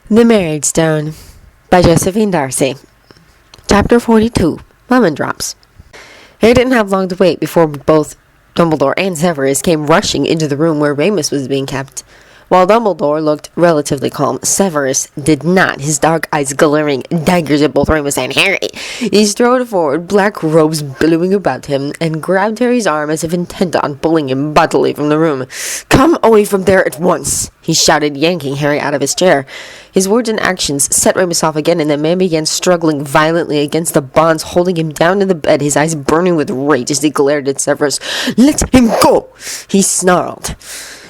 The Marriage Stone by Josephine Darcy. Chapter 42. Lemon Drops. Harry didn't have long to wait before both Dumbledore and Severus came rushing into the room where Remus was being kept. While Dumbledore looked relatively calm, Severus did not, his dark eyes glaring daggers at both Remus and Harry. He strode forward, black robes billowing about him, and grabbed Harry's arm as if intent on pulling him bodily from the room. "Come away from there at once!" he shouted, yanking Harry out of his chair. His words and actions set Remus off again, and the man began struggling violently against the bonds holding him down to the bed, his eyes burning with rage as he glared at Severus. "Let him go!" he snarled.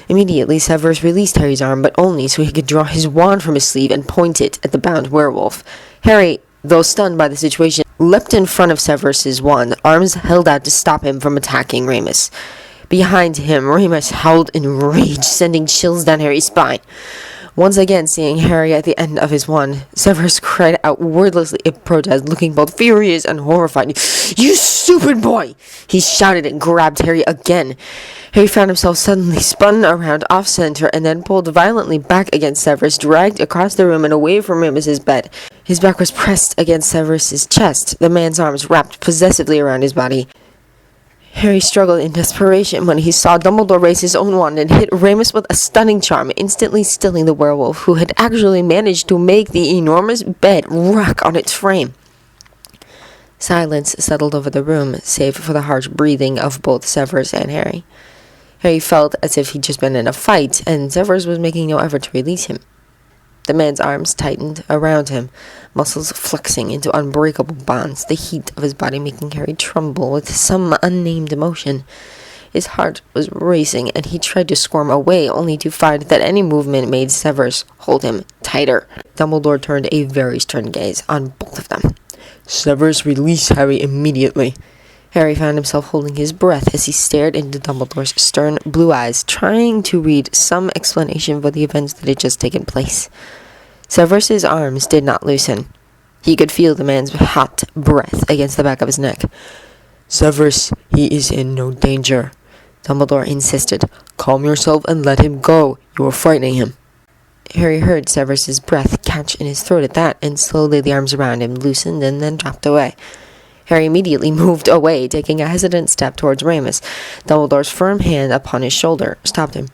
Immediately, Severus released Harry's arm, but only so he could draw his wand from his sleeve and point it at the bound werewolf. Harry, though stunned by the situation, leapt in front of Severus's wand, arms held out to stop him from attacking Remus. Behind him, Remus howled in rage, sending chills down Harry's spine. Once again, seeing Harry at the end of his wand, Severus cried out wordlessly in protest, looking both furious and horrified. "You stupid boy!" he shouted and grabbed Harry again. Harry found himself suddenly spun around off-center and then pulled violently back against Severus, dragged across the room and away from Remus's bed. His back was pressed against Severus's chest, the man's arms wrapped possessively around his body. Harry struggled in desperation when he saw Dumbledore raise his own wand and hit Remus with a stunning charm, instantly stilling the werewolf, who had actually managed to make the enormous bed rock on its frame. Silence settled over the room, save for the harsh breathing of both Severus and Harry. Harry felt as if he'd just been in a fight, and Severus was making no effort to release him. The man's arms tightened around him, muscles flexing into unbreakable bonds, the heat of his body making Harry tremble with some unnamed emotion. His heart was racing, and he tried to squirm away, only to find that any movement made Severus hold him tighter. Dumbledore turned a very stern gaze on both of them. "Severus, release Harry immediately." Harry found himself holding his breath as he stared into Dumbledore's stern blue eyes, trying to read some explanation for the events that had just taken place. Severus's arms did not loosen. He could feel the man's hot breath against the back of his neck. "Severus, he is in no danger," Dumbledore insisted. "Calm yourself and let him go. You are frightening him." Harry heard Severus's breath catch in his throat at that, and slowly the arms around him loosened and then dropped away. Harry immediately moved away, taking a hesitant step towards Remus. Dumbledore's firm hand upon his shoulder stopped him.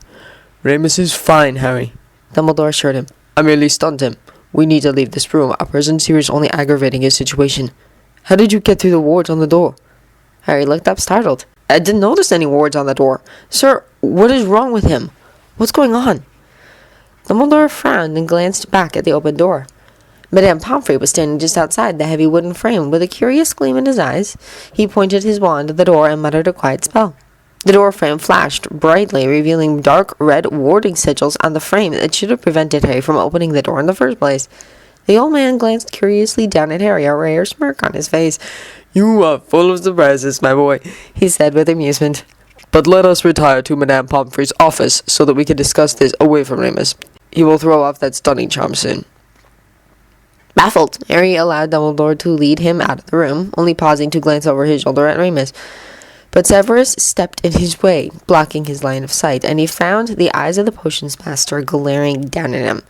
"Remus is fine, Harry," Dumbledore assured him. "I merely stunned him. We need to leave this room. Our presence here is only aggravating his situation." "How did you get through the wards on the door?" Harry looked up, startled. "I didn't notice any wards on the door. Sir, what is wrong with him? What's going on?" Dumbledore frowned and glanced back at the open door. Madame Pomfrey was standing just outside the heavy wooden frame, with a curious gleam in his eyes. He pointed his wand at the door and muttered a quiet spell. The door frame flashed brightly, revealing dark red warding sigils on the frame that should have prevented Harry from opening the door in the first place. The old man glanced curiously down at Harry, a rare smirk on his face. "You are full of surprises, my boy," he said with amusement. "But let us retire to Madame Pomfrey's office so that we can discuss this away from Remus. He will throw off that stunning charm soon." Baffled, Harry allowed Dumbledore to lead him out of the room, only pausing to glance over his shoulder at Remus. But Severus stepped in his way, blocking his line of sight, and he found the eyes of the potions master glaring down at him.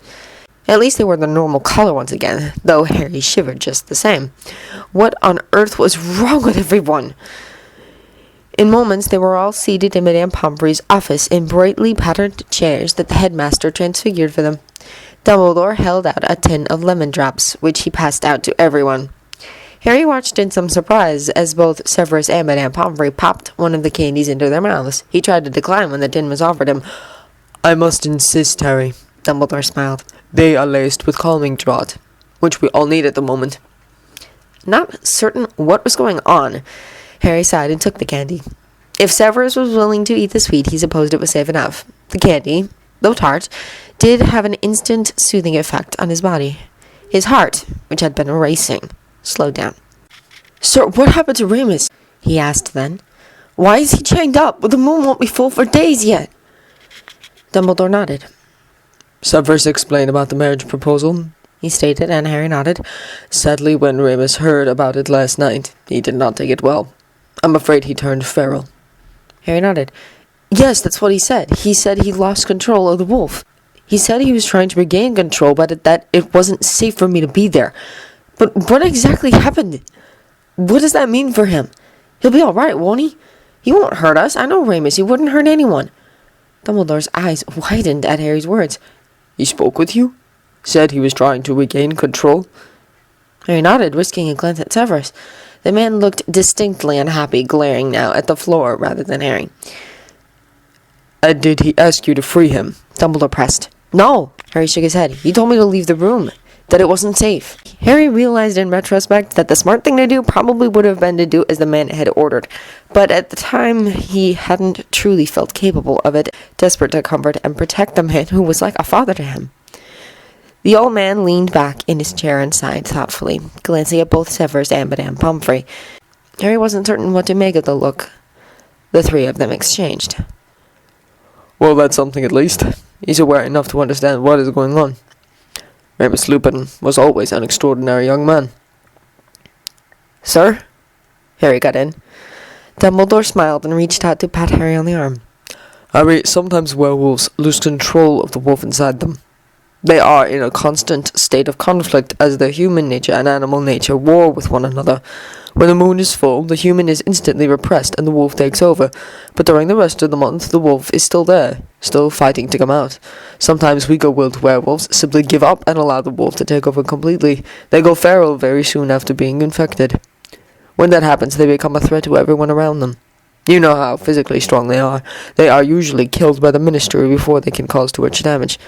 At least they were the normal color once again, though Harry shivered just the same. What on earth was wrong with everyone? In moments, they were all seated in Madame Pomfrey's office in brightly patterned chairs that the headmaster transfigured for them. Dumbledore held out a tin of lemon drops, which he passed out to everyone. Harry watched in some surprise as both Severus and Madame Pomfrey popped one of the candies into their mouths. He tried to decline when the tin was offered him. "I must insist, Harry," Dumbledore smiled. "They are laced with calming draught, which we all need at the moment." Not certain what was going on, Harry sighed and took the candy. If Severus was willing to eat the sweet, he supposed it was safe enough. The candy, though tart, did have an instant soothing effect on his body. His heart, which had been racing, slowed down. "Sir, what happened to Remus?" he asked then. "Why is he chained up? The moon won't be full for days yet." Dumbledore nodded. "Severus explained about the marriage proposal," he stated, and Harry nodded. "Sadly, when Remus heard about it last night, he did not take it well. I'm afraid he turned feral." Harry nodded. "Yes, that's what he said. He said he lost control of the wolf." He said he was trying to regain control, but that it wasn't safe for me to be there. But what exactly happened? What does that mean for him? He'll be alright, won't he? He won't hurt us. I know Remus. He wouldn't hurt anyone. Dumbledore's eyes widened at Harry's words. He spoke with you? Said he was trying to regain control? Harry nodded, risking a glance at Severus. The man looked distinctly unhappy, glaring now at the floor rather than Harry. And did he ask you to free him? Dumbledore pressed. No, Harry shook his head. He told me to leave the room, that it wasn't safe. Harry realized in retrospect that the smart thing to do probably would have been to do as the man had ordered, but at the time he hadn't truly felt capable of it, desperate to comfort and protect the man who was like a father to him. The old man leaned back in his chair and sighed thoughtfully, glancing at both Severus and Madame Pomfrey. Harry wasn't certain what to make of the look the three of them exchanged. Well, that's something at least. He's aware enough to understand what is going on. Remus Lupin was always an extraordinary young man. Sir? Harry got in. Dumbledore smiled and reached out to pat Harry on the arm. Harry, sometimes werewolves lose control of the wolf inside them. They are in a constant state of conflict as their human nature and animal nature war with one another. When the moon is full, the human is instantly repressed and the wolf takes over. But during the rest of the month, the wolf is still there, still fighting to come out. Sometimes weaker-willed werewolves simply give up and allow the wolf to take over completely. They go feral very soon after being infected. When that happens, they become a threat to everyone around them. You know how physically strong they are. They are usually killed by the Ministry before they can cause too much damage.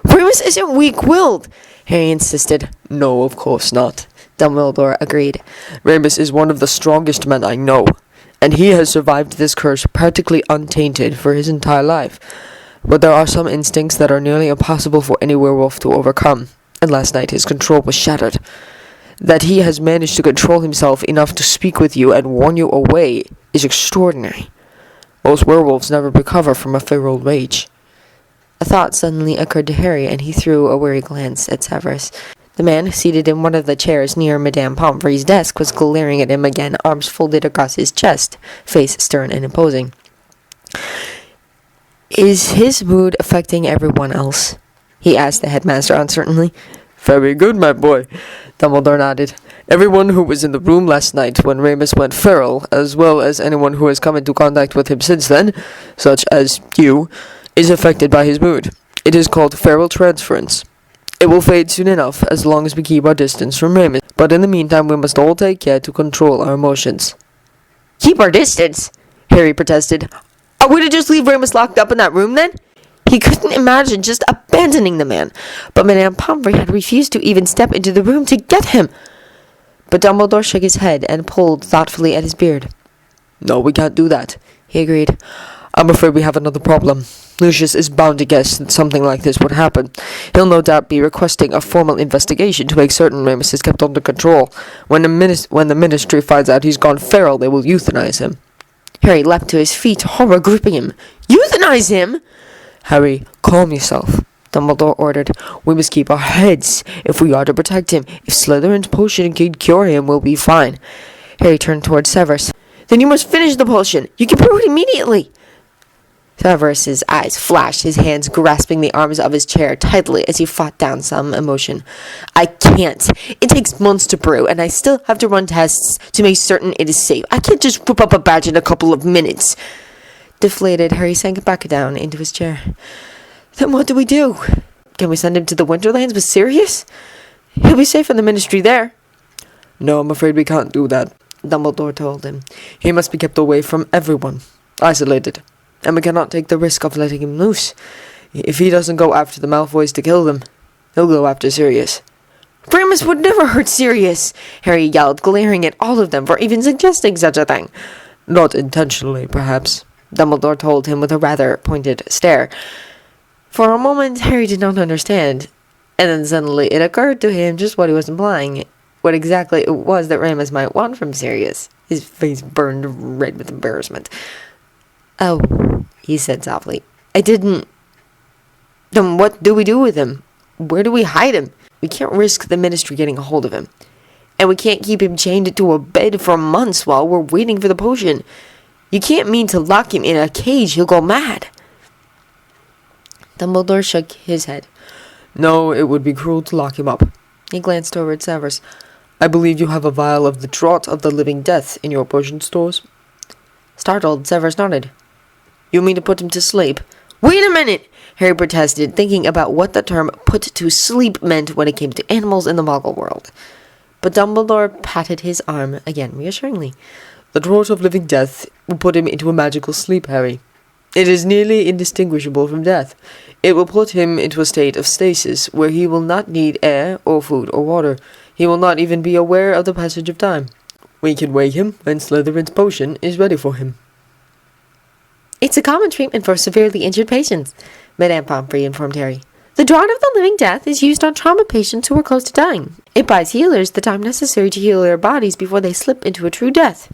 Remus isn't weak-willed, Harry insisted. No, of course not, Dumbledore agreed. Remus is one of the strongest men I know, and he has survived this curse practically untainted for his entire life. But there are some instincts that are nearly impossible for any werewolf to overcome, and last night his control was shattered. That he has managed to control himself enough to speak with you and warn you away is extraordinary. Most werewolves never recover from a feral rage. A thought suddenly occurred to Harry, and he threw a wary glance at Severus. The man, seated in one of the chairs near Madame Pomfrey's desk, was glaring at him again, arms folded across his chest, face stern and imposing. Is his mood affecting everyone else? He asked the headmaster uncertainly. Very good, my boy, Dumbledore nodded. Everyone who was in the room last night when Remus went feral, as well as anyone who has come into contact with him since then, such as you, is affected by his mood. It is called feral transference. It will fade soon enough, as long as we keep our distance from Remus, but in the meantime we must all take care to control our emotions. Keep our distance? Harry protested. Are we to just leave Remus locked up in that room then? He couldn't imagine just abandoning the man, but Madame Pomfrey had refused to even step into the room to get him. But Dumbledore shook his head and pulled thoughtfully at his beard. No, we can't do that, he agreed. I'm afraid we have another problem. Lucius is bound to guess that something like this would happen. He'll no doubt be requesting a formal investigation to make certain Remus is kept under control. When the Ministry finds out he's gone feral, they will euthanize him. Harry leapt to his feet, horror gripping him. Euthanize him? Harry, calm yourself, Dumbledore ordered. We must keep our heads if we are to protect him. If Slytherin's potion can cure him, we'll be fine. Harry turned towards Severus. Then you must finish the potion. You can brew it immediately. Severus's eyes flashed, his hands grasping the arms of his chair tightly as he fought down some emotion. I can't. It takes months to brew, and I still have to run tests to make certain it is safe. I can't just whip up a batch in a couple of minutes. Deflated, Harry sank back down into his chair. Then what do we do? Can we send him to the Winterlands with Sirius? He'll be safe in the Ministry there. No, I'm afraid we can't do that, Dumbledore told him. He must be kept away from everyone, isolated. And we cannot take the risk of letting him loose. If he doesn't go after the Malfoys to kill them, he'll go after Sirius. Remus would never hurt Sirius, Harry yelled, glaring at all of them for even suggesting such a thing. Not intentionally, perhaps, Dumbledore told him with a rather pointed stare. For a moment, Harry did not understand, and then suddenly it occurred to him just what he was implying, what exactly it was that Remus might want from Sirius. His face burned red with embarrassment. Oh, he said softly. I didn't. Then what do we do with him? Where do we hide him? We can't risk the Ministry getting a hold of him. And we can't keep him chained to a bed for months while we're waiting for the potion. You can't mean to lock him in a cage. He'll go mad. Dumbledore shook his head. No, it would be cruel to lock him up. He glanced over at Severus. I believe you have a vial of the draught of the living death in your potion stores. Startled, Severus nodded. You mean to put him to sleep? Wait a minute! Harry protested, thinking about what the term put to sleep meant when it came to animals in the Muggle world. But Dumbledore patted his arm again reassuringly. The draught of living death will put him into a magical sleep, Harry. It is nearly indistinguishable from death. It will put him into a state of stasis, where he will not need air or food or water. He will not even be aware of the passage of time. We can wake him when Slytherin's potion is ready for him. It's a common treatment for severely injured patients, Madame Pomfrey informed Harry. The draught of the living death is used on trauma patients who are close to dying. It buys healers the time necessary to heal their bodies before they slip into a true death.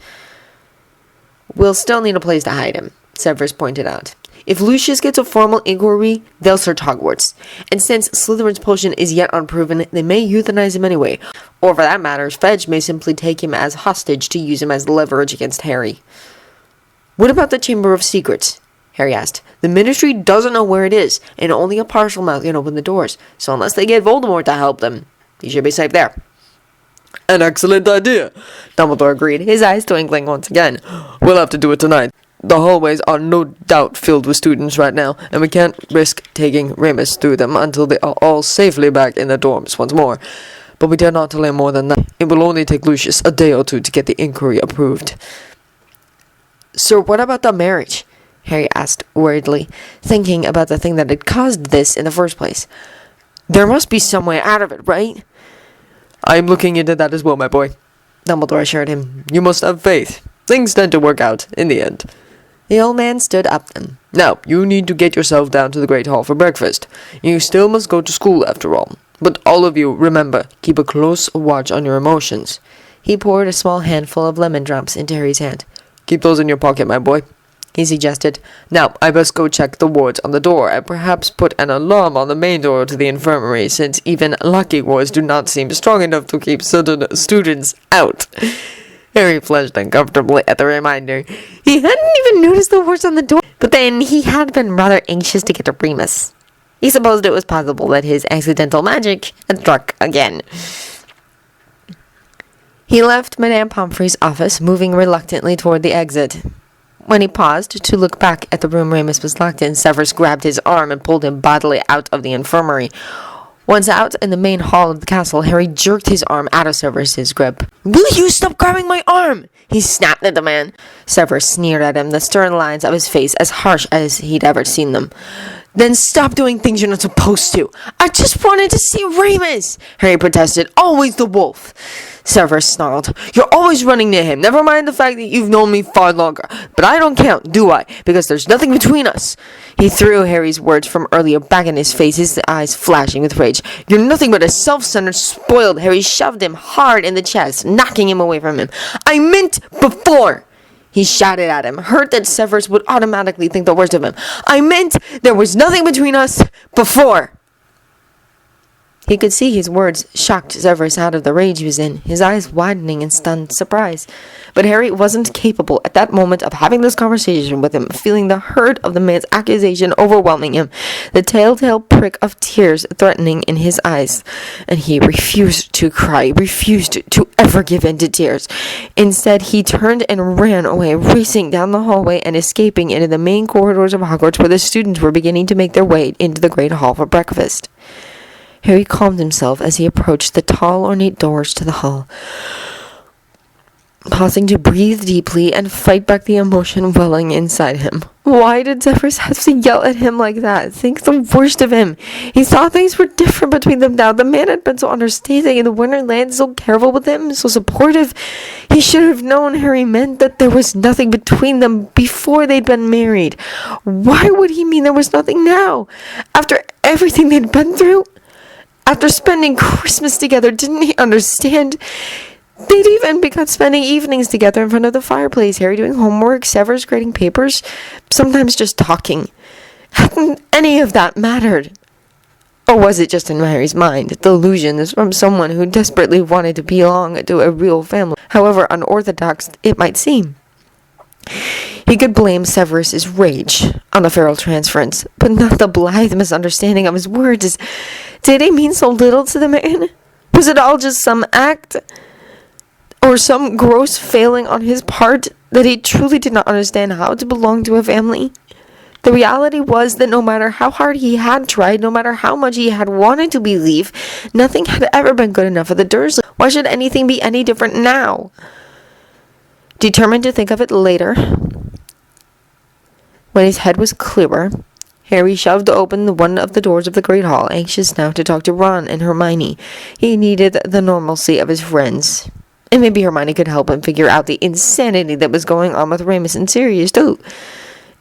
We'll still need a place to hide him, Severus pointed out. If Lucius gets a formal inquiry, they'll search Hogwarts. And since Slytherin's potion is yet unproven, they may euthanize him anyway. Or for that matter, Fedge may simply take him as hostage to use him as leverage against Harry. What about the Chamber of Secrets? Harry asked. The Ministry doesn't know where it is, and only a partial mouth can open the doors. So unless they get Voldemort to help them, he should be safe there. An excellent idea, Dumbledore agreed, his eyes twinkling once again. We'll have to do it tonight. The hallways are no doubt filled with students right now, and we can't risk taking Remus through them until they are all safely back in their dorms once more. But we dare not delay more than that. It will only take Lucius a day or two to get the inquiry approved. Sir, what about the marriage? Harry asked worriedly, thinking about the thing that had caused this in the first place. There must be some way out of it, right? I'm looking into that as well, my boy, Dumbledore assured him. You must have faith. Things tend to work out in the end. The old man stood up then. Now, you need to get yourself down to the Great Hall for breakfast. You still must go to school after all. But all of you, remember, keep a close watch on your emotions. He poured a small handful of lemon drops into Harry's hand. Keep those in your pocket, my boy, he suggested. Now, I best go check the wards on the door and perhaps put an alarm on the main door to the infirmary, since even lucky wards do not seem strong enough to keep certain students out. Harry flushed uncomfortably at the reminder. He hadn't even noticed the wards on the door, but then he had been rather anxious to get to Remus. He supposed it was possible that his accidental magic had struck again. He left Madame Pomfrey's office, moving reluctantly toward the exit. When he paused to look back at the room Remus was locked in, Severus grabbed his arm and pulled him bodily out of the infirmary. Once out in the main hall of the castle, Harry jerked his arm out of Severus's grip. "Will you stop grabbing my arm?" he snapped at the man. Severus sneered at him, the stern lines of his face as harsh as he'd ever seen them. "Then stop doing things you're not supposed to." "I just wanted to see Remus," Harry protested. "Always the wolf." Severus snarled. "You're always running near him. Never mind the fact that you've known me far longer. But I don't count, do I? Because there's nothing between us." He threw Harry's words from earlier back in his face, his eyes flashing with rage. "You're nothing but a self-centered, spoiled." Harry shoved him hard in the chest, knocking him away from him. "I meant before," he shouted at him, hurt that Severus would automatically think the worst of him. "I meant there was nothing between us before." He could see his words shocked Severus out of the rage he was in, his eyes widening in stunned surprise. But Harry wasn't capable at that moment of having this conversation with him, feeling the hurt of the man's accusation overwhelming him, the telltale prick of tears threatening in his eyes. And he refused to cry, refused to ever give in to tears. Instead, he turned and ran away, racing down the hallway and escaping into the main corridors of Hogwarts, where the students were beginning to make their way into the Great Hall for breakfast. Harry calmed himself as he approached the tall, ornate doors to the hall, pausing to breathe deeply and fight back the emotion welling inside him. Why did Severus have to yell at him like that? Think the worst of him. He thought things were different between them now. The man had been so understanding in the Winterland, so careful with him, so supportive. He should have known Harry meant that there was nothing between them before they'd been married. Why would he mean there was nothing now? After everything they'd been through? After spending Christmas together, didn't he understand? They'd even begun spending evenings together in front of the fireplace, Harry doing homework, Severus grading papers, sometimes just talking. Hadn't any of that mattered? Or was it just in Harry's mind, delusions from someone who desperately wanted to belong to a real family, however unorthodox it might seem? He could blame Severus's rage on the feral transference, but not the blithe misunderstanding of his words. Did he mean so little to the man? Was it all just some act or some gross failing on his part that he truly did not understand how to belong to a family? The reality was that no matter how hard he had tried, no matter how much he had wanted to believe, nothing had ever been good enough for the Dursleys. Why should anything be any different now? Determined to think of it later, when his head was clearer, Harry shoved open one of the doors of the Great Hall, anxious now to talk to Ron and Hermione. He needed the normalcy of his friends. And maybe Hermione could help him figure out the insanity that was going on with Remus and Sirius, too.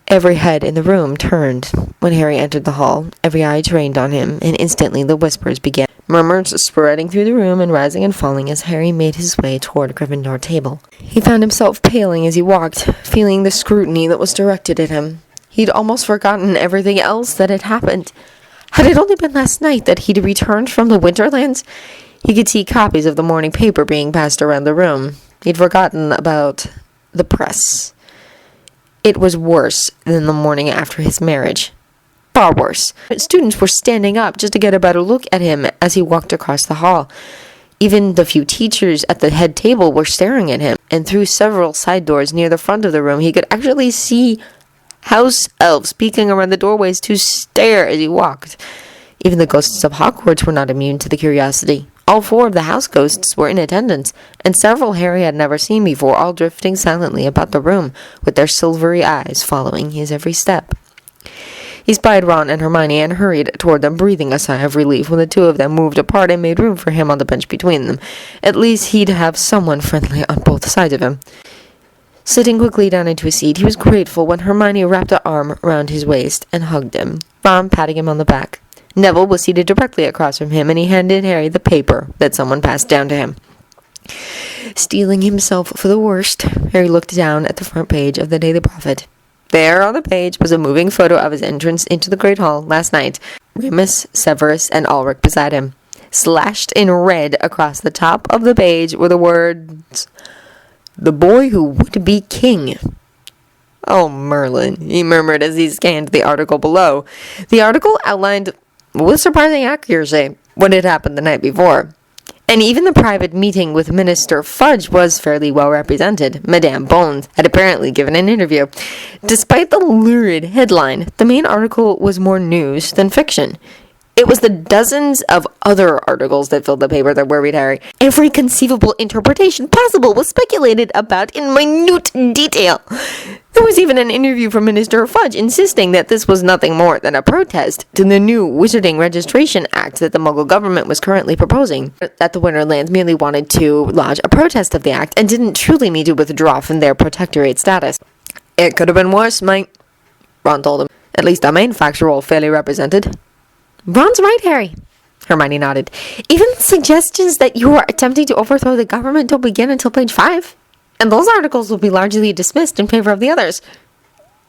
Every head in the room turned when Harry entered the hall. Every eye trained on him, and instantly the whispers began. Murmurs spreading through the room and rising and falling as Harry made his way toward a Gryffindor table. He found himself paling as he walked, feeling the scrutiny that was directed at him. He'd almost forgotten everything else that had happened. Had it only been last night that he'd returned from the Winterlands? He could see copies of the morning paper being passed around the room. He'd forgotten about the press. It was worse than the morning after his marriage. Far worse. Students were standing up just to get a better look at him as he walked across the hall. Even the few teachers at the head table were staring at him, and through several side doors near the front of the room, he could actually see house elves peeking around the doorways to stare as he walked. Even the ghosts of Hogwarts were not immune to the curiosity. All 4 of the house ghosts were in attendance, and several Harry had never seen before, all drifting silently about the room, with their silvery eyes following his every step. He spied Ron and Hermione and hurried toward them, breathing a sigh of relief when the 2 of them moved apart and made room for him on the bench between them. At least he'd have someone friendly on both sides of him. Sitting quickly down into a seat, he was grateful when Hermione wrapped her arm around his waist and hugged him, Ron patting him on the back. Neville was seated directly across from him, and he handed Harry the paper that someone passed down to him. Steeling himself for the worst, Harry looked down at the front page of the Daily Prophet. There on the page was a moving photo of his entrance into the Great Hall last night. Remus, Severus, and Ulrich beside him. Slashed in red across the top of the page were the words, "The boy who would be king." "Oh, Merlin," he murmured as he scanned the article below. The article outlined, with surprising accuracy, what had happened the night before. And even the private meeting with Minister Fudge was fairly well represented. Madame Bones had apparently given an interview. Despite the lurid headline, the main article was more news than fiction. It was the dozens of other articles that filled the paper that worried Harry. Every conceivable interpretation possible was speculated about in minute detail. There was even an interview from Minister Fudge insisting that this was nothing more than a protest to the new Wizarding Registration Act that the Muggle government was currently proposing. That the Winterlands merely wanted to lodge a protest of the act and didn't truly mean to withdraw from their protectorate status. "It could have been worse, mate," Ron told him. "At least our main facts are all fairly represented." "Ron's right, Harry," Hermione nodded. "Even the suggestions that you are attempting to overthrow the government don't begin until page 5. And those articles will be largely dismissed in favor of the others."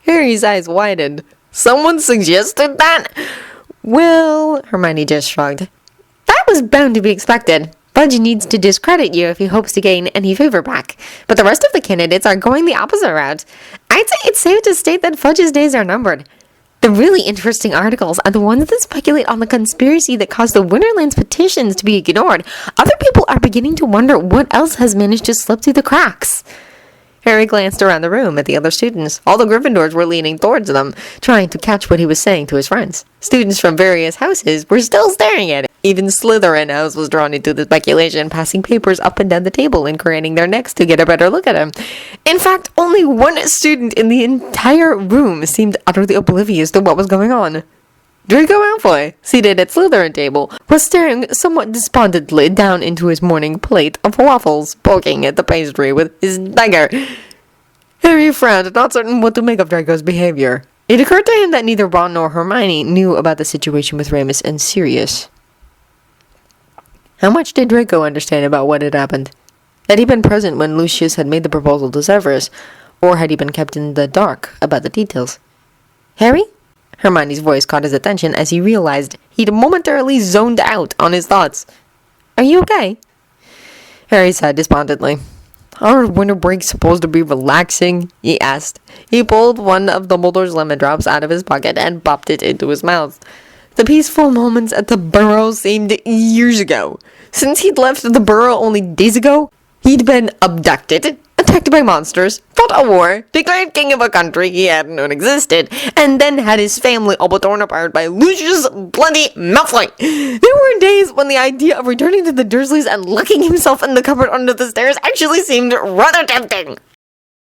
Harry's eyes widened. "Someone suggested that?" "Well," Hermione just shrugged. "That was bound to be expected. Fudge needs to discredit you if he hopes to gain any favor back. But the rest of the candidates are going the opposite route. I'd say it's safe to state that Fudge's days are numbered. The really interesting articles are the ones that speculate on the conspiracy that caused the Winterlands petitions to be ignored. Other people are beginning to wonder what else has managed to slip through the cracks." Harry glanced around the room at the other students. All the Gryffindors were leaning towards them, trying to catch what he was saying to his friends. Students from various houses were still staring at him. Even Slytherin House was drawn into the speculation, passing papers up and down the table and craning their necks to get a better look at him. In fact, only one student in the entire room seemed utterly oblivious to what was going on. Draco Malfoy, seated at Slytherin table, was staring somewhat despondently down into his morning plate of waffles, poking at the pastry with his dagger. Harry frowned, not certain what to make of Draco's behavior. It occurred to him that neither Ron nor Hermione knew about the situation with Remus and Sirius. How much did Draco understand about what had happened? Had he been present when Lucius had made the proposal to Severus, or had he been kept in the dark about the details? "Harry?" Hermione's voice caught his attention as he realized he'd momentarily zoned out on his thoughts. "Are you okay?" Harry sighed despondently. Aren't winter breaks supposed to be relaxing? He asked. He pulled one of Dumbledore's lemon drops out of his pocket and popped it into his mouth. The peaceful moments at the burrow seemed years ago. Since he'd left the burrow only days ago, he'd been abducted, attacked by monsters, fought a war, declared king of a country he hadn't known existed, and then had his family all but torn apart by Lucius Bloody Malfoy. There were days when the idea of returning to the Dursleys and locking himself in the cupboard under the stairs actually seemed rather tempting.